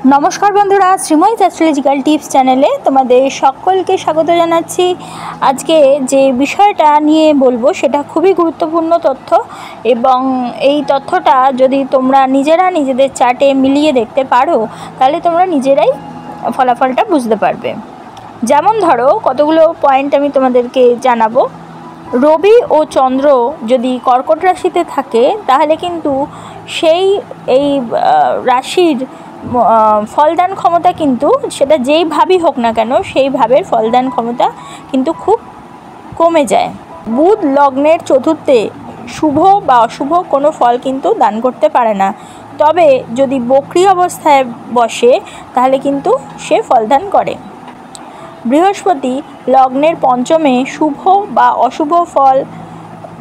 नमस्कार बंधुरा श्रीमयी एस्ट्रोलजिकल टिप्स चैनेले तुम्हारे सकलके स्वागत जानाच्छि। आज के जे विषयटा निये बोलबो सेटा खूबई गुरुत्वपूर्ण तथ्य एबं एई तथ्यटा यदि तोमरा निजेरा निजेदेर चार्टे मिलिए देखते पारो ताहले तोमरा निजेराई फलाफलटा बुझते पारबे। जेमन धरो कतगुलो पॉइंट आमि तोमादेरके जानाबो। रवि और चंद्र यदि कर्कट राशिते थाके ताहले किन्तु सेई एई राशिर फलदान क्षमता किन्तु सेटा जेई भावी होक ना केन सेई भावेर फलदान क्षमता किन्तु खूब कमे जाए। बुध लग्नेर चतुर्थे शुभ बा अशुभ कोनो फल किन्तु दान करते पारे ना, तबे यदि बकरी अवस्थाय बसे ताहले किन्तु से फलदान करे। बृहस्पति लग्नेर पंचमे शुभ बा अशुभ फल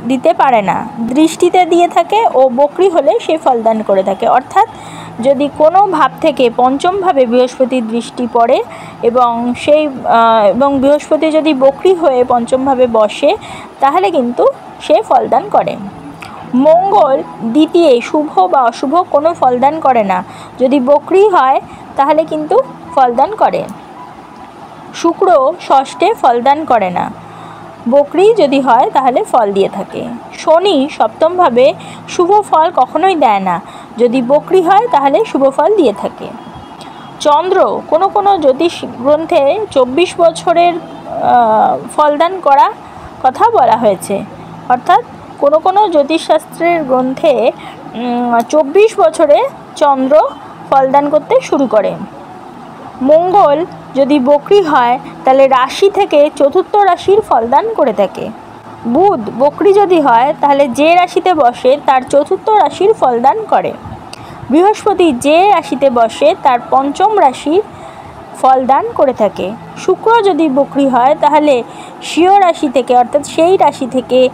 दिते पारे ना, दृष्टिते दिए थाके ओ बकरी होले से फलदान करे थाके। अर्थात यदि कोनो भाव थेके पंचम भावे बृहस्पति दृष्टि पड़े एबं सेई एबं बृहस्पति यदि बकरी हये पंचम भावे बसे ताहले किन्तु से फलदान करे। मंगल द्वितीय शुभ बा अशुभ कोनो फलदान करे ना, यदि बकरी हय ताहले किन्तु फलदान करे। शुक्र षष्ठे फलदान करे ना, बकरी यदि हय ताहले फल दिए थाके। शनि सप्तम भावे शुभ फल कखनोई देय ना, यदि बकरी हय ताहले शुभ फल दिए थाके। चंद्र कोनो कोनो ज्योतिष ग्रंथे 24 बछरेर फलदान करा कथा बला हयेछे। अर्थात कोनो कोनो ज्योतिषशास्त्रेर ग्रंथे 24 बछरे चंद्र फलदान करते शुरू करे। मंगल यदि बकरी हय ताहले राशि थेके चतुर्थ राशिर फलदान करे थाके। बुध बकरी यदि हय ताहले जे राशिते बसे तार चतुर्थ राशिर फलदान करे। बृहस्पति जे राशिते बसे तार पंचम राशिर फलदान करे थाके। शुक्र यदि बकरी हय ताहले स्वीय राशि थेके अर्थात सेई राशि थेके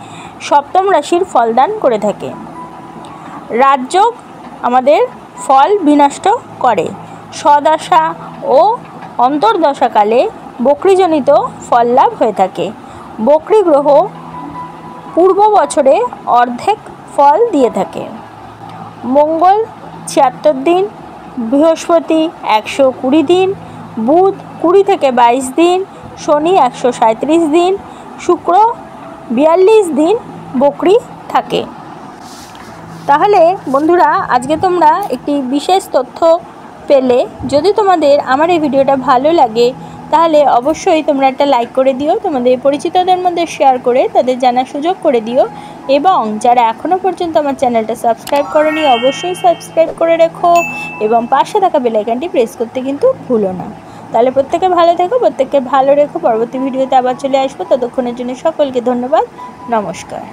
सप्तम राशिर फलदान करे थाके। राजयोग आमादेर फल विनष्ट करे। सदशा और अंतर्दशाकाले बकरीजनित फल लाभ हये थाके। बकरी ग्रह पूर्व बछरे अर्धेक फल दिए थाके। मंगल 76 दिन, बृहस्पति 120 दिन, बुध 20 থেকে 22 दिन, शनि 137 दिन, शुक्र 42 दिन बकरी थाके। ताहले बंधुरा आज के तोमरा एकटी विशेष तथ्य पेले। यदि तोमादेर आमार এই ভিডিওটা ভালো লাগে তাহলে অবশ্যই তোমরা একটা লাইক করে দিও, তোমাদের পরিচিতদের মধ্যে শেয়ার করে তাদের জানার সুযোগ করে দিও এবং যারা এখনো পর্যন্ত আমার চ্যানেলটা সাবস্ক্রাইব করোনি অবশ্যই সাবস্ক্রাইব করে রেখো এবং পাশে থাকা বেল আইকনটি প্রেস করতে কিন্তু ভুলো না। তাহলে প্রত্যেকে ভালো থেকো, প্রত্যেককে ভালো রেখো। পরবর্তী ভিডিওতে আবার চলে আসবো, ততক্ষণের জন্য সকলকে ধন্যবাদ। নমস্কার।